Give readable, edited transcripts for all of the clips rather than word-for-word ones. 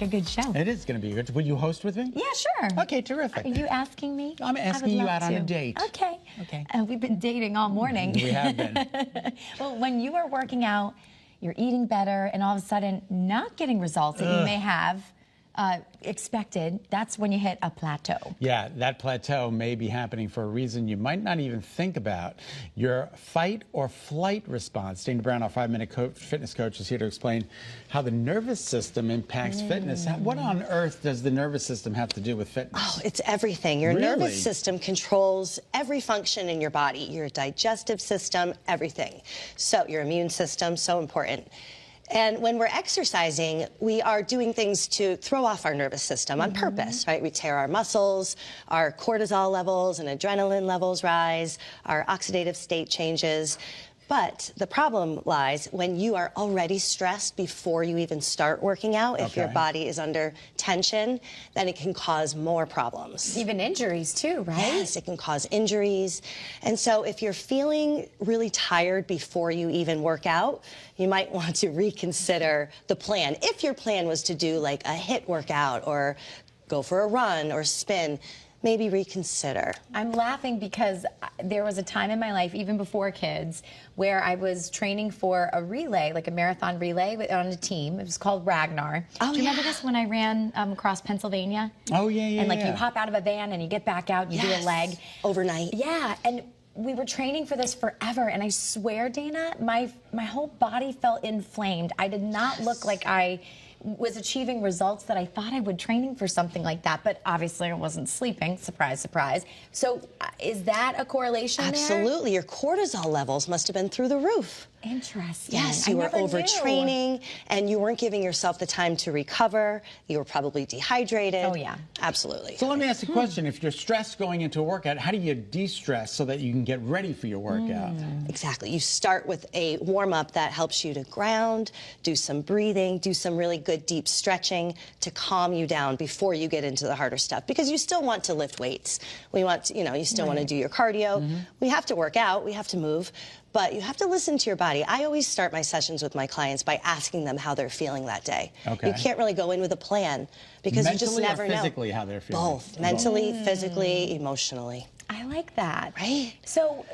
A good show. It is going to be good. Will you host with me? Yeah, sure. Okay, terrific. Are you asking me? I'm asking you out on a date. Okay. Okay. We've been dating all morning. We have been. Well, when you are working out, you're eating better, and all of a sudden not getting results that you may have expected, that's when you hit a plateau. Yeah, that plateau may be happening for a reason you might not even think about. Your fight or flight response. Dana Brown, our 5-minute fitness coach, is here to explain how the nervous system impacts fitness. What on earth does the nervous system have to do with fitness? Oh, it's everything. Your nervous system controls every function in your body. Your digestive system, everything. So your immune system, so important. And when we're exercising, we are doing things to throw off our nervous system on purpose, right? We tear our muscles, our cortisol levels and adrenaline levels rise, our oxidative state changes. But the problem lies when you are already stressed before you even start working out. If your body is under tension, then it can cause more problems. Even injuries too, right? Yes, it can cause injuries. And so if you're feeling really tired before you even work out, you might want to reconsider the plan. If your plan was to do like a HIIT workout or go for a run or spin, maybe reconsider. I'm laughing because there was a time in my life, even before kids, where I was training for a relay, like a marathon relay on a team. It was called Ragnar. Oh, do you remember this when I ran across Pennsylvania? Oh, yeah. And like you hop out of a van and you get back out and you do a leg. Overnight. Yeah, and we were training for this forever, and I swear, Dana, my whole body felt inflamed. I did not look like I was achieving results that I thought I would training for something like that, but obviously I wasn't sleeping. Surprise, surprise. So is that a correlation there? Absolutely. Your cortisol levels must have been through the roof. Interesting. Yes, you were overtraining, and you weren't giving yourself the time to recover. You were probably dehydrated. Oh, yeah. Absolutely. So let me ask you a question. If you're stressed going into a workout, how do you de-stress so that you can get ready for your workout? Exactly. You start with a warm-up that helps you to ground, do some breathing, do some really good deep stretching to calm you down before you get into the harder stuff, because you still want to lift weights. We want to, you still want to do your cardio. We have to work out, we have to move, but you have to listen to your body. I always start my sessions with my clients by asking them how they're feeling that day. You can't really go in with a plan because you just never know. Mentally or physically how they're feeling? Both. Mentally, physically, emotionally. I like that. Right? So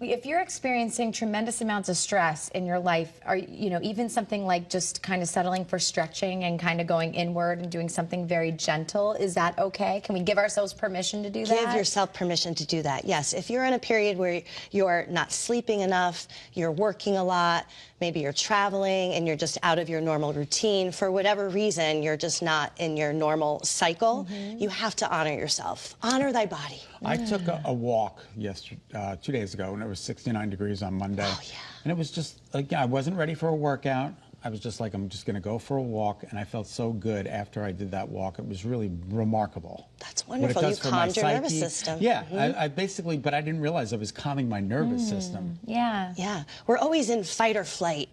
if you're experiencing tremendous amounts of stress in your life, are even something like just kind of settling for stretching and kind of going inward and doing something very gentle, is that okay? Can we give ourselves permission to do that? Give yourself permission to do that, yes. If you're in a period where you're not sleeping enough, you're working a lot, maybe you're traveling and you're just out of your normal routine, for whatever reason, you're just not in your normal cycle, you have to honor yourself. Honor thy body. I took a walk 2 days ago, and it was 69 degrees on Monday. Oh, yeah. And it was just, like, I wasn't ready for a workout. I was just like, I'm just going to go for a walk, and I felt so good after I did that walk. It was really remarkable. That's wonderful. You calmed your nervous system. Yeah, I basically, but I didn't realize I was calming my nervous system. Yeah. Yeah. We're always in fight or flight.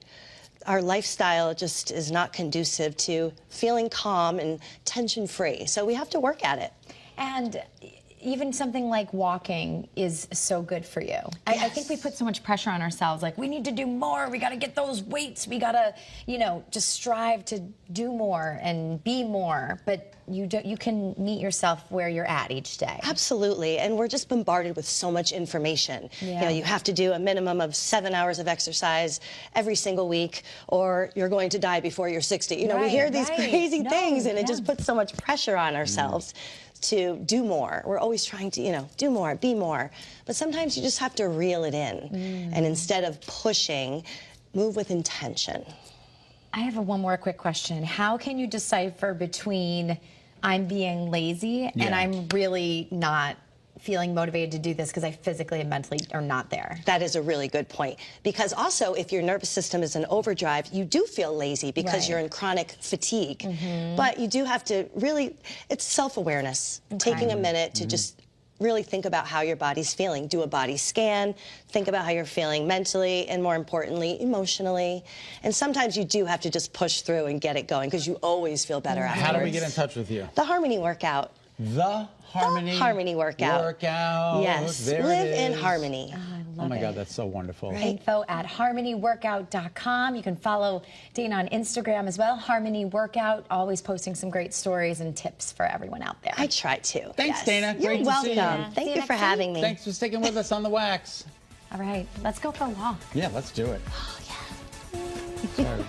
Our lifestyle just is not conducive to feeling calm and tension-free. So we have to work at it. And even something like walking is so good for you. I think we put so much pressure on ourselves, like we need to do more, we gotta get those weights, we gotta, just strive to do more and be more, but you can meet yourself where you're at each day. Absolutely, and we're just bombarded with so much information. Yeah. You have to do a minimum of 7 hours of exercise every single week, or you're going to die before you're 60. We hear these crazy things, and it just puts so much pressure on ourselves to do more. We're always trying to, do more, be more. But sometimes you just have to reel it in. And instead of pushing, move with intention. I have one more quick question. How can you decipher between I'm being lazy and I'm really not feeling motivated to do this because I physically and mentally are not there? That is a really good point. Because also, if your nervous system is in overdrive, you do feel lazy because you're in chronic fatigue. But you do have to really, it's self-awareness. Taking a minute to just really think about how your body's feeling. Do a body scan, think about how you're feeling mentally, and more importantly, emotionally. And sometimes you do have to just push through and get it going, because you always feel better afterwards. How do we get in touch with you? The Harmony Workout. The Harmony Workout. Workout. Yes, There live it in is. harmony. Oh, I Oh my God, that's so wonderful. Info at harmonyworkout.com. You can follow Dana on Instagram as well. Harmony Workout, always posting some great stories and tips for everyone out there. I try to. Thanks, yes. Dana. You're Great to welcome. see you. Thank you for next having me. Thanks for sticking with us on the wax. All right, let's go for a walk. Yeah, let's do it. Oh, yeah. Sorry.